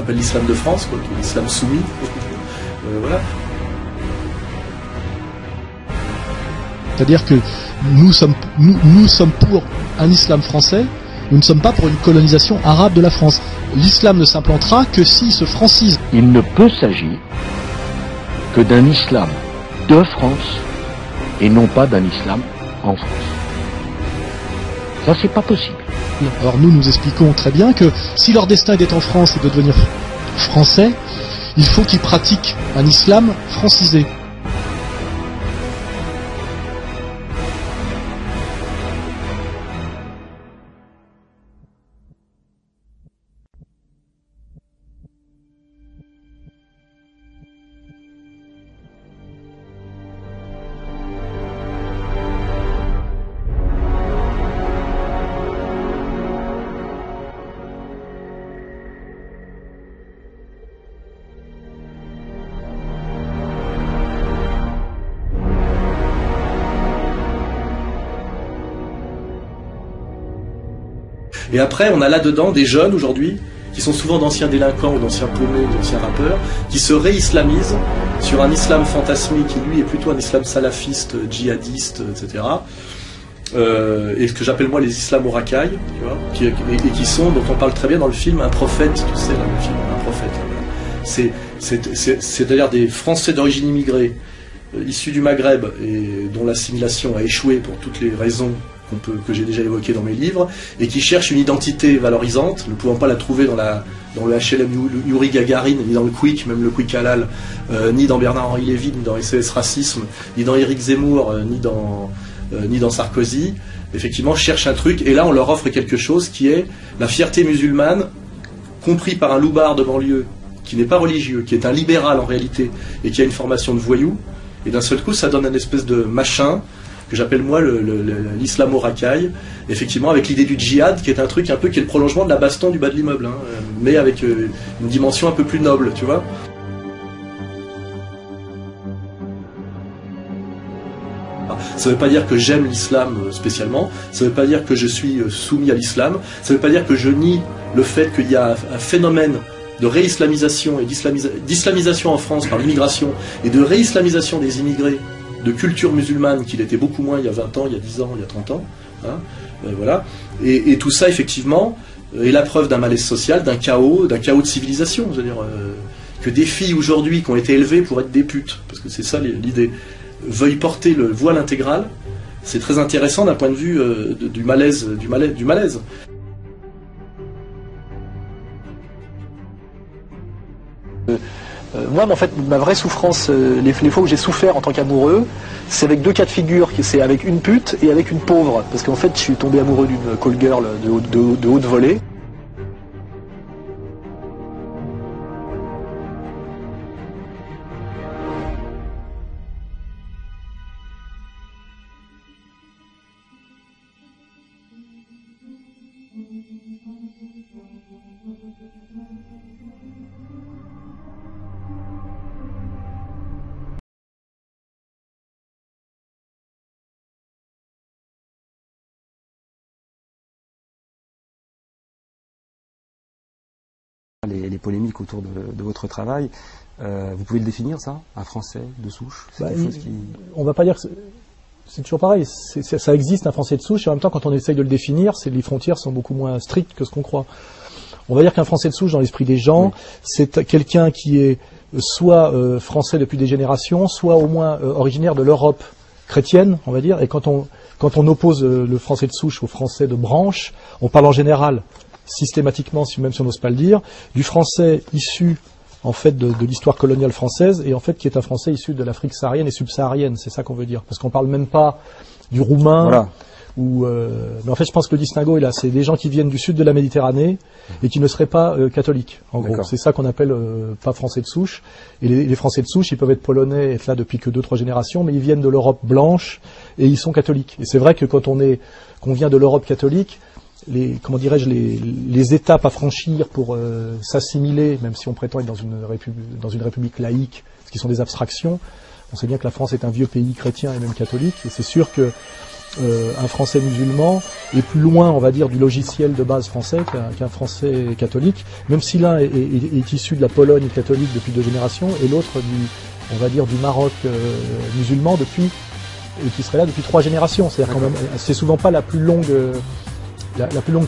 appelle l'islam de France, quoi, qui est l'islam soumis. Voilà. C'est-à-dire que nous sommes pour un islam français, nous ne sommes pas pour une colonisation arabe de la France. L'islam ne s'implantera que s'il se francise. Il ne peut s'agir que d'un islam de France et non pas d'un islam en France. Ça, c'est pas possible. Alors nous expliquons très bien que si leur destin est d'être en France et de devenir français, il faut qu'ils pratiquent un islam francisé. Et après, on a là-dedans des jeunes aujourd'hui, qui sont souvent d'anciens délinquants ou d'anciens paumés ou d'anciens rappeurs, qui se réislamisent sur un islam fantasmé qui, lui, est plutôt un islam salafiste, djihadiste, etc. Et ce que j'appelle moi les islamo racailles, tu vois, et qui sont, dont on parle très bien dans le film, un prophète, tu sais, dans le film, un prophète. C'est-à-dire des Français d'origine immigrée, issus du Maghreb, et dont l'assimilation a échoué pour toutes les raisons que j'ai déjà évoqué dans mes livres, et qui cherche une identité valorisante, ne pouvant pas la trouver dans le HLM Yuri Gagarin, ni dans le Quick, même le Quick Halal, ni dans Bernard-Henri Lévy, ni dans SOS Racisme, ni dans Éric Zemmour, ni dans Sarkozy. Effectivement, cherche un truc, et là on leur offre quelque chose qui est la fierté musulmane, compris par un loupard de banlieue, qui n'est pas religieux, qui est un libéral en réalité, et qui a une formation de voyou, et d'un seul coup ça donne une espèce de machin, que j'appelle moi l'islamo-racaille, effectivement avec l'idée du djihad, qui est un truc un peu qui est le prolongement de la baston du bas de l'immeuble, hein, mais avec une dimension un peu plus noble, tu vois. Ça ne veut pas dire que j'aime l'islam spécialement, ça ne veut pas dire que je suis soumis à l'islam, ça ne veut pas dire que je nie le fait qu'il y a un phénomène de réislamisation et d'islamisation en France par l'immigration, et de réislamisation des immigrés de culture musulmane qu'il était beaucoup moins il y a 20 ans, il y a 10 ans, il y a 30 ans. Hein, voilà. Et tout ça, effectivement, est la preuve d'un malaise social, d'un chaos de civilisation. Je veux dire, que des filles aujourd'hui qui ont été élevées pour être des putes, parce que c'est ça l'idée, veuillent porter le voile intégral, c'est très intéressant d'un point de vue du malaise. Moi, en fait, ma vraie souffrance, les fois où j'ai souffert en tant qu'amoureux, c'est avec deux cas de figure, c'est avec une pute et avec une pauvre. Parce qu'en fait, je suis tombé amoureux d'une call girl de haute volée. Les polémiques autour de votre travail, vous pouvez le définir, ça, un Français de souche? On va pas dire que c'est toujours pareil, ça existe un Français de souche, et en même temps quand on essaye de le définir, les frontières sont beaucoup moins strictes que ce qu'on croit. On va dire qu'un Français de souche dans l'esprit des gens, c'est quelqu'un qui est soit français depuis des générations, soit au moins originaire de l'Europe chrétienne, on va dire, et quand on oppose le Français de souche au Français de branche, on parle en général systématiquement, même si on n'ose pas le dire, du français issu en fait de l'histoire coloniale française, et en fait qui est un français issu de l'Afrique saharienne et subsaharienne, c'est ça qu'on veut dire, parce qu'on parle même pas du roumain, voilà. Mais en fait je pense que le distinguo est là, c'est des gens qui viennent du sud de la Méditerranée et qui ne seraient pas catholiques, en gros, c'est ça qu'on appelle pas français de souche, et les français de souche, ils peuvent être polonais, être là depuis que 2-3 générations, mais ils viennent de l'Europe blanche et ils sont catholiques, et c'est vrai que quand qu'on vient de l'Europe catholique, les étapes à franchir pour s'assimiler, même si on prétend être dans une république laïque, ce qui sont des abstractions, on sait bien que la France est un vieux pays chrétien et même catholique, et c'est sûr que un Français musulman est plus loin, on va dire, du logiciel de base français qu'un Français catholique, même si l'un est issu de la Pologne catholique depuis 2 générations et l'autre on va dire du Maroc musulman et qui serait là depuis 3 générations. C'est-à-dire quand même, c'est souvent pas la plus longue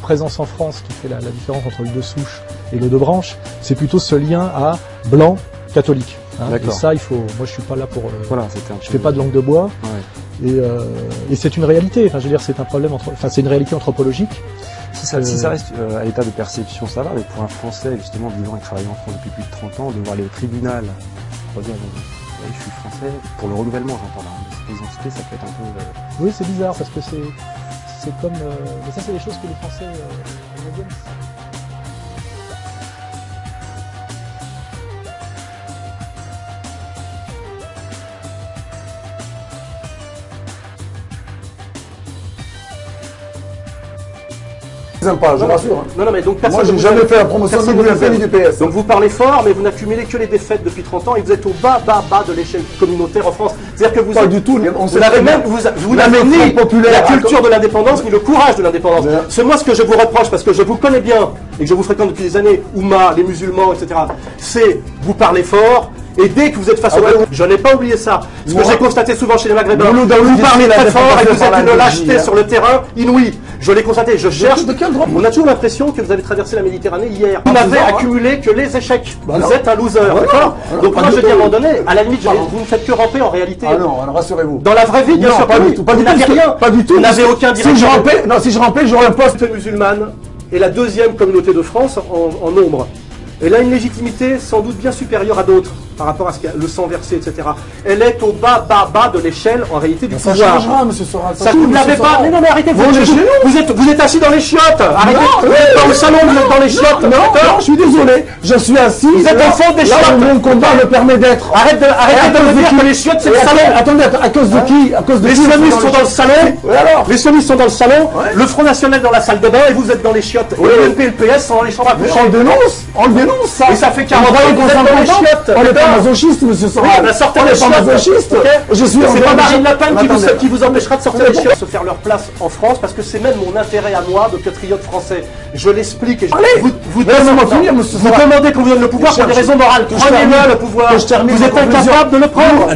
présence en France qui fait la différence entre le de souche et le de branche. C'est plutôt ce lien à blanc catholique. Hein. Et ça, moi, je suis pas là pour. Voilà, je fais pas de langue de bois. Ouais. Et c'est une réalité. Enfin, je veux dire, c'est un problème c'est une réalité anthropologique. Si ça reste à l'état de perception, ça va. Mais pour un Français, justement, vivant et travaillant en France depuis plus de 30 ans, devoir aller au tribunal pour dire je suis français, pour le renouvellement, j'entends là, de cette identité, ça peut être un peu. Oui, c'est bizarre parce que c'est comme. Mais ça, c'est des choses que les Français aiment bien. Sympa, je rassure. Non, mais donc moi, j'ai jamais fait la promotion ni de l'UMP ni du PS. Donc vous parlez fort, mais vous n'accumulez que les défaites depuis 30 ans et vous êtes au bas de l'échelle communautaire en France. C'est-à-dire que vous pas du tout. Vous n'avez même, vous n'avez ni la culture de l'indépendance ni le courage de l'indépendance. C'est moi ce que je vous reproche parce que je vous connais bien et que je vous fréquente depuis des années, Oumma, les musulmans, etc. C'est vous parlez fort. Et dès que vous êtes face au ballon, je n'ai pas oublié ça. Ce que j'ai constaté souvent chez les Maghrébins, vous parlez très fort et vous êtes une lâcheté sur le terrain inouïe. Je l'ai constaté, je cherche. On a toujours l'impression que vous avez traversé la Méditerranée hier. Vous n'avez accumulé que les échecs. Vous êtes un loser, d'accord? Donc moi je dis à un moment donné, à la limite, vous ne faites que ramper en réalité. Ah non, alors rassurez-vous. Dans la vraie vie, bien sûr, pas du tout. Vous n'avez rien. Pas du tout. Vous n'avez aucun direct. Si je rampais, j'aurais un poste. La musulmane est la 2e communauté de France en nombre. Elle a une légitimité sans doute bien supérieure à d'autres par rapport à ce qu'il y a, le sang versé, etc. Elle est au bas de l'échelle, en réalité, du pouvoir. Ça changera, monsieur Soral. Ça vous ne l'avez pas. Non, mais arrêtez, vous êtes assis dans les chiottes. Arrêtez, vous êtes pas au salon, vous êtes dans les chiottes. Non, je suis désolé. Je suis assis. Vous êtes au fond des chiottes. Mon combat me permet d'être. Arrêtez de me dire que les chiottes, c'est le salon. Attendez, à cause de qui? À cause de les islamistes sont dans le salon. Alors les islamistes sont dans le salon. Le Front National dans la salle de bain et vous êtes dans les chiottes. Et le MP et le PS sont dans les chambres à coucher. On le dénonce, ça. Et ça fait 40 ans que vous êtes dans les chiottes. On n'est pas masochiste, monsieur Soral. Sortez les chiottes. Je suis c'est pas Marine Le Pen qui vous empêchera de sortir les chiottes. Se faire leur place en France parce que c'est même mon intérêt à moi de patriote français. Je l'explique et vous demandez qu'on vous donne le pouvoir pour des raisons morales. Prenez-le le pouvoir. Vous êtes incapable de le prendre.